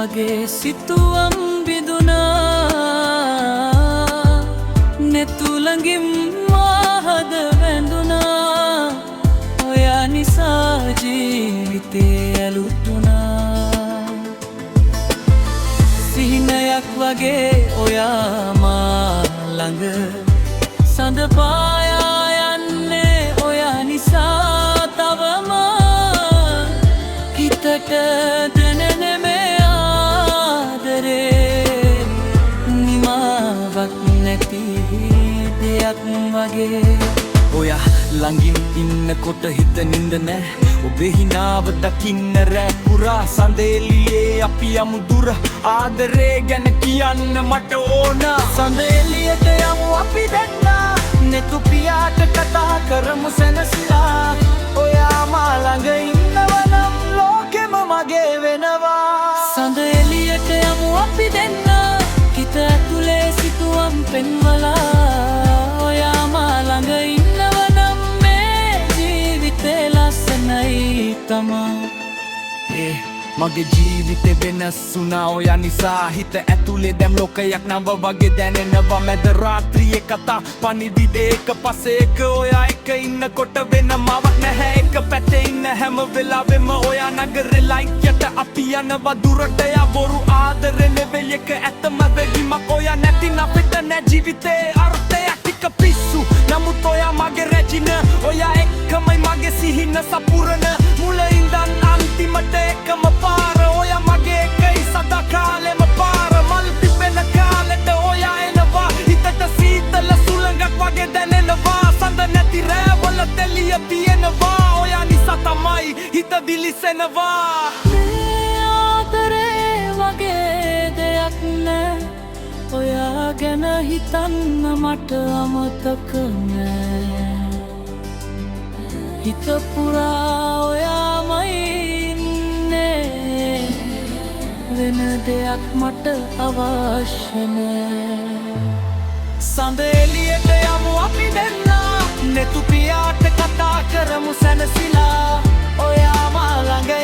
වගේ සිතුවම් බිඳුනා නෙතුළඟින් මාහද වැඳුනා ඔයා නිසා ජීවිතේ ඇලුටුනා සිහිනයක් වගේ ඔයා මා ළඟ සඳ පායා යන්නේ ඔයා නිසා තවම හිතට දැනෙන මේ ආදරේ නිමාවක් නැති දෙයක් වගේ ඔයා ළඟින් ඉන්නකොට හිත නින්ද නෑ ඔබේ හිනාව දකින්න රෑ පුරා සඳෙලියේ අපි යමු දුර ආදරේ ගැන කියන්න මට ඕන සඳෙලියට යමු අපි දෙන්න නෙතු පියාට කතා කරමු සැනසීලා ඔයා මා ළඟ ඉන්නවනම් ලෝකෙම මගේ වෙනවා සඳෙලියට යමු අපි දෙන්න හිත ඇතුලේ සිතුවම් පෙන්වලා ඔයා මා ළඟ ඉන්නවනම් මේ ජීවිතේ ලස්සනයි තමා මගේ ජීවිතේ වෙනස් වුණා ඔයා නිසා හිත ඇතුලේ දැම් ලෝකයක් නව වගේ දැනෙනවා මැද රාත්‍රියේ කතා පණිවිඩේ එක පස්සේ එක ඔයා එක ඉන්නකොට වෙනමවක් නැහැ එක පැත්තේ ඉන්න හැම වෙලාවෙම ඔයා නගරේ ලයිට් යට අපි යනවා දුරට යා බොරු ආදරේ නෙවෙයි එක ඇත්තම වෙලිමක් ඔයා නැතිනම් අපිට නෑ ජීවිතේ අර්ථයක් ටික පිස්සු නමුත් ඔයා මගේ රැජින ඔයා එක්කමයි මගේ සිහින සපුරන මුල ඉඳන් අන්තිමට එකම පාර ඔයා මගේ එකයි සදා කාලෙම පාර මල් පිපෙන කාලෙට ඔයා එනවා හිතට සීතල සුළඟක් වගේ දැනෙනවා සඳ නැති රෑවල තෙලිය තියෙනවා ඔයා නිසා තමයි හිත දිලිසෙනවා මේ ආදරේ වගේ දෙයක් නෑ ඔයා ගැන හිතන්න මට අමතක නෑ හිත පුරා ඔයාමයි ඉන්නේ වෙන දෙයක් මට අවශ්‍ය නෑ සඳ එළියට යමු අපි දෙන්න නෙතු පියාට කතා කරමු සැනසීලා ඔයා මා ළඟ